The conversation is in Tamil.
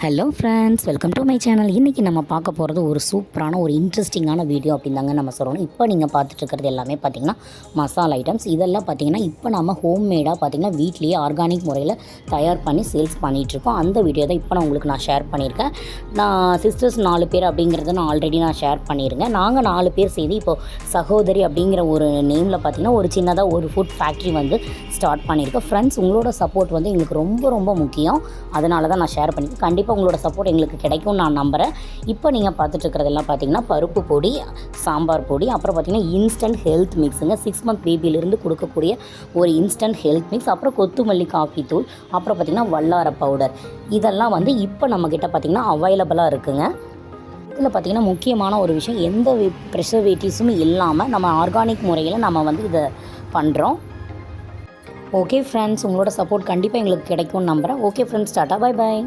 Hello friends, welcome to my channel. இன்றைக்கி நம்ம பார்க்க போகிறது ஒரு சூப்பரான ஒரு இன்ட்ரெஸ்டிங்கான வீடியோ அப்படின்னு தாங்க நம்ம சொல்லணும். இப்போ நீங்கள் பார்த்துட்ருக்கிறது எல்லாமே பார்த்திங்கன்னா மசாலா ஐட்டம்ஸ். இதெல்லாம் பார்த்திங்கன்னா இப்போ நம்ம ஹோம்மேடாக பார்த்திங்கன்னா வீட்லேயே ஆர்கானிக் முறையில் தயார் பண்ணி சேல்ஸ் பண்ணிகிட்ருக்கோம். அந்த வீடியோ தான் இப்போ நான் ஷேர் பண்ணியிருக்கேன். நான் சிஸ்டர்ஸ் 4 பேர் அப்படிங்கிறத நான் ஆல்ரெடி ஷேர் பண்ணியிருக்கேன். நாங்கள் 4 பேர் செய்து இப்போது சகோதரி அப்படிங்கிற ஒரு நேமில் பார்த்திங்கன்னா ஒரு சின்னதாக ஒரு ஃபுட் ஃபேக்ட்ரி ஸ்டார்ட் பண்ணியிருக்கேன். ஃப்ரெண்ட்ஸ், உங்களோட சப்போர்ட் எங்களுக்கு ரொம்ப ரொம்ப முக்கியம். அதனால தான் நான் ஷேர் பண்ணியிருக்கேன். கண்டிப்பாக உங்களோட சப்போர்ட் எங்களுக்கு கிடைக்கும் நான் நம்புகிறேன். இப்போ நீங்கள் பார்த்துட்ருக்கிறதெல்லாம் பார்த்திங்கன்னா பருப்பு பொடி, சாம்பார் பொடி, அப்புறம் பார்த்திங்கன்னா இன்ஸ்டன்ட் ஹெல்த் மிக்ஸுங்க. 6 மந்த் பேபியிலிருந்து கொடுக்கக்கூடிய ஒரு இன்ஸ்டன்ட் ஹெல்த் மிக்ஸ், அப்புறம் கொத்துமல்லி காஃபி தூள், அப்புறம் பார்த்திங்கன்னா வல்லார பவுடர். இதெல்லாம் இப்போ நம்மக்கிட்ட பார்த்திங்கன்னா அவைலபிளாக இருக்குங்க. இதில் பார்த்திங்கன்னா முக்கியமான ஒரு விஷயம், எந்த ப்ரிசர்வேட்டிவ்ஸும் இல்லாமல் நம்ம ஆர்கானிக் முறையில் நம்ம இதை பண்ணுறோம். ஓகே ஃப்ரெண்ட்ஸ், உங்களோட சப்போர்ட் கண்டிப்பாக எங்களுக்கு கிடைக்கும்னு நம்புகிறேன். Okay friends, tata, bye bye.